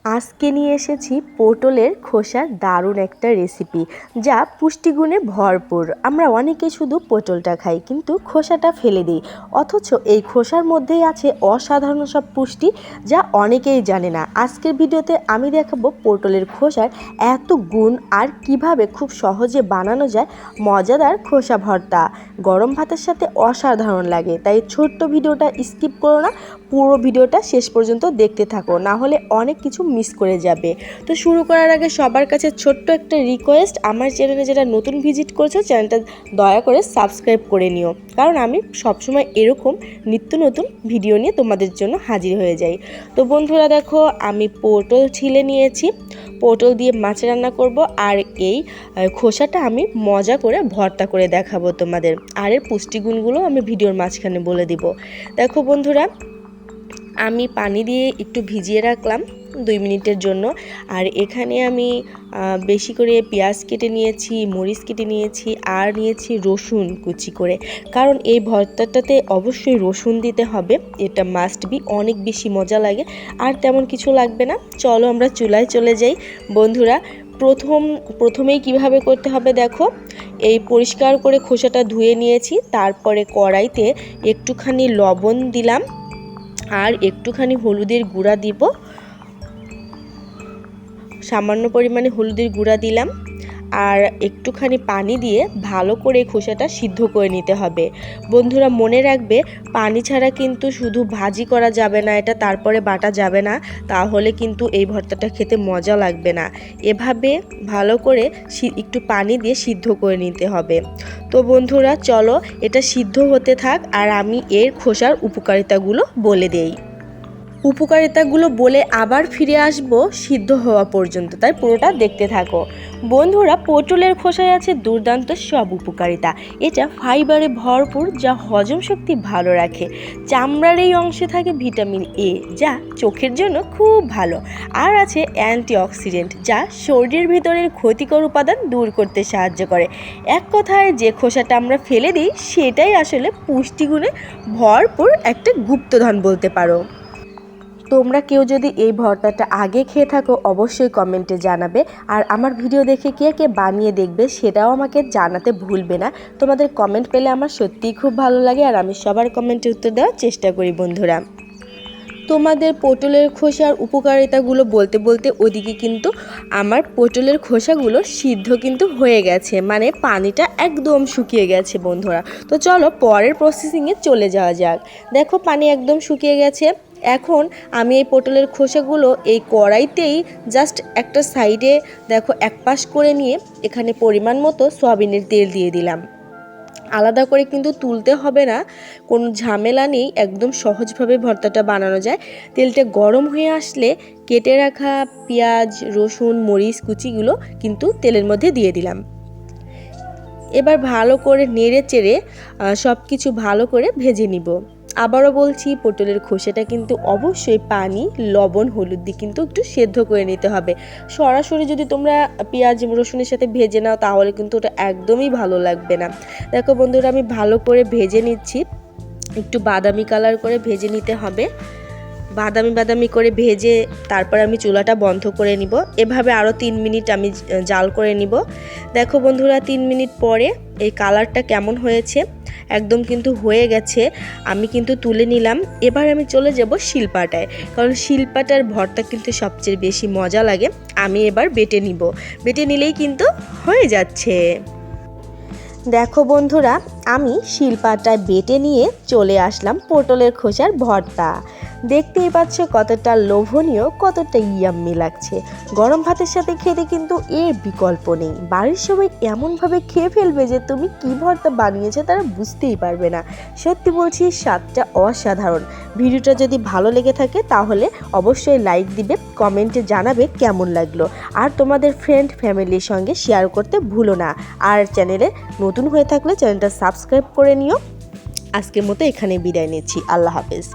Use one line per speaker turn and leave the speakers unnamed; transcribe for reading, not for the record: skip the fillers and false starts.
আজকে নিয়ে এসেছি পটলের খোসার দারুণ একটা রেসিপি, যা পুষ্টিগুণে ভরপুর। আমরা অনেকেই শুধু পটলটা খাই, কিন্তু খোসাটা ফেলে দিই। অথচ এই খোসার মধ্যেই আছে অসাধারণ সব পুষ্টি, যা অনেকেই জানে না। আজকের ভিডিওতে আমি দেখাবো পটলের খোসার এত গুণ আর কিভাবে খুব সহজে বানানো যায় মজাদার খোসা ভর্তা। গরম ভাতের সাথে অসাধারণ লাগে। তাই ছোট্ট ভিডিওটা স্কিপ করো না, পুরো ভিডিওটা শেষ পর্যন্ত দেখতে থাকো, না হলে অনেক কিছু মিস করে যাবে। তো শুরু করার আগে সবার কাছে ছোট্ট একটা রিকোয়েস্ট, আমার চ্যানেলে যেটা নতুন ভিজিট করছো চ্যানেলটা দয়া করে সাবস্ক্রাইব করে নিও, কারণ আমি সবসময় এরকম নিত্য নতুন ভিডিও নিয়ে তোমাদের জন্য হাজির হয়ে যাই। তো বন্ধুরা দেখো, আমি পটল ছিলে নিয়েছি, পটল দিয়ে মাছ রান্না করব, আর এই খোসাটা আমি মজা করে ভর্তা করে দেখাবো তোমাদের। আর এর পুষ্টিগুণগুলো আমি ভিডিওর মাঝখানে বলে দিব। দেখো বন্ধুরা, আমি পানি দিয়ে একটু ভিজিয়ে রাখলাম 2 মিনিটের জন্য। আর এখানে আমি বেশি করে পেঁয়াজ কেটে নিয়েছি, মরিচ কেটে নিয়েছি, আর নিয়েছি রসুন কুচি করে, কারণ এই ভর্তাটাতে অবশ্যই রসুন দিতে হবে। এটা মাস্ট বি, অনেক বেশি মজা লাগে। আর তেমন কিছু লাগবে না। চলো আমরা চুলায় চলে যাই বন্ধুরা। প্রথমেই কিভাবে করতে হবে দেখো, এই পরিষ্কার করে খোসাটা ধুয়ে নিয়েছি, তারপরে কড়াইতে একটুখানি লবণ দিলাম আর একটুখানি হলুদের গুঁড়া দিব, সামান্য পরিমাণে হলুদের গুঁড়া দিলাম, আর একটুখানি পানি দিয়ে ভালো করে খোসাটা সিদ্ধ করে নিতে হবে। বন্ধুরা মনে রাখবে, পানি ছাড়া কিন্তু শুধু ভাজি করা যাবে না, এটা তারপরে বাটা যাবে না, তাহলে কিন্তু এই ভর্তাটা খেতে মজা লাগবে না। এভাবে ভালো করে একটু পানি দিয়ে সিদ্ধ করে নিতে হবে। তো বন্ধুরা চলো এটা সিদ্ধ হতে থাক, আর আমি এর খোসার উপকারিতাগুলো বলে দেই। উপকারিতাগুলো বলে আবার ফিরে আসব সিদ্ধ হওয়া পর্যন্ত, তাই পুরোটা দেখতে থাকো। বন্ধুরা, পটলের খোসায় আছে দুর্দান্ত সব উপকারিতা। এটা ফাইবারে ভরপুর, যা হজম শক্তি ভালো রাখে। চামড়ার এই অংশে থাকে ভিটামিন এ, যা চোখের জন্য খুব ভালো। আর আছে অ্যান্টিঅক্সিডেন্ট, যা শরীরের ভিতরের ক্ষতিকর উপাদান দূর করতে সাহায্য করে। এক কথায়, যে খোসাটা আমরা ফেলে দিই সেটাই আসলে পুষ্টিগুণে ভরপুর একটা গুপ্তধন বলতে পারো। তোমরা কেউ যদি এই ভর্তাটা আগে খেয়ে থাকো অবশ্যই কমেন্টে জানাবে। আর আমার ভিডিও দেখে কে কে বানিয়ে দেখবে সেটাও আমাকে জানাতে ভুলবে না। তোমাদের কমেন্ট পেলে আমার সত্যিই খুব ভালো লাগে, আর আমি সবার কমেন্টে উত্তর দেওয়ার চেষ্টা করি বন্ধুরা। তোমাদের পটলের খোসার উপকারিতাগুলো বলতে বলতে ওদিকে কিন্তু আমার পটলের খোসাগুলো সিদ্ধ কিন্তু হয়ে গেছে, মানে পানিটা একদম শুকিয়ে গেছে বন্ধুরা। তো চলো পরের প্রসেসিংয়ে চলে যাওয়া যাক। দেখো পানি একদম শুকিয়ে গেছে। এখন আমি এই পটলের খোসাগুলো এই কড়াইতেই জাস্ট একটা সাইডে দেখো এক পাশ করে নিয়ে এখানে পরিমাণ মতো সয়াবিনের তেল দিয়ে দিলাম। আলাদা করে কিন্তু তুলতে হবে না, কোনো ঝামেলা নেই, একদম সহজভাবে ভর্তাটা বানানো যায়। তেলটা গরম হয়ে আসলে কেটে রাখা পেঁয়াজ, রসুন, মরিচ কুচিগুলো কিন্তু তেলের মধ্যে দিয়ে দিলাম। এবার ভালো করে নেড়ে চেড়ে সব কিছু ভালো করে ভেজে নিব। আবারও বলছি, পটলের খোসাটা কিন্তু অবশ্যই পানি, লবণ, হলুদ দিয়ে কিন্তু একটু সেদ্ধ করে নিতে হবে। সরাসরি যদি তোমরা পেঁয়াজ রসুনের সাথে ভেজে নাও তাহলে কিন্তু ওটা একদমই ভালো লাগবে না। দেখো বন্ধুরা, আমি ভালো করে ভেজে নিচ্ছি, একটু বাদামি কালার করে ভেজে নিতে হবে। বাদামি করে ভেজে তারপর আমি চুলাটা বন্ধ করে নিব। এভাবে আরও 3 মিনিট আমি জাল করে নিব। দেখো বন্ধুরা, 3 মিনিট পরে এই কালারটা কেমন হয়েছে, একদম কিন্তু হয়ে গেছে। আমি কিন্তু তুলে নিলাম। এবার আমি চলে যাব শিলপাটায়, কারণ শিলপাটার ভর্তা কিন্তু সবচেয়ে বেশি মজা লাগে। আমি এবার বেটে নিব, বেটে নিলেই কিন্তু হয়ে যাচ্ছে। দেখো বন্ধুরা, আমি শিলপাটায় বেটে নিয়ে চলে আসলাম পটলের খোসার ভর্তা। দেখতেই পাচ্ছ কতটা লোভনীয়, কতটা ইয়াম্মি লাগছে। গরম ভাতের সাথে খেতে কিন্তু এর বিকল্প নেই। বাড়ির সবাই এমনভাবে খেয়ে ফেলবে যে তুমি কী ভর্তা বানিয়েছো তারা বুঝতেই পারবে না। সত্যি বলছি, স্বাদটা অসাধারণ। ভিডিওটা যদি ভালো লেগে থাকে তাহলে অবশ্যই লাইক দিবে, কমেন্টে জানাবে কেমন লাগলো, আর তোমাদের ফ্রেন্ড ফ্যামিলির সঙ্গে শেয়ার করতে ভুলো না। আর চ্যানেলে নতুন হয়ে থাকলে চ্যানেলটা সাবস্ক্রাইব করে নিও। আজকের মতো এখানে বিদায় নিচ্ছি। আল্লাহ হাফেজ।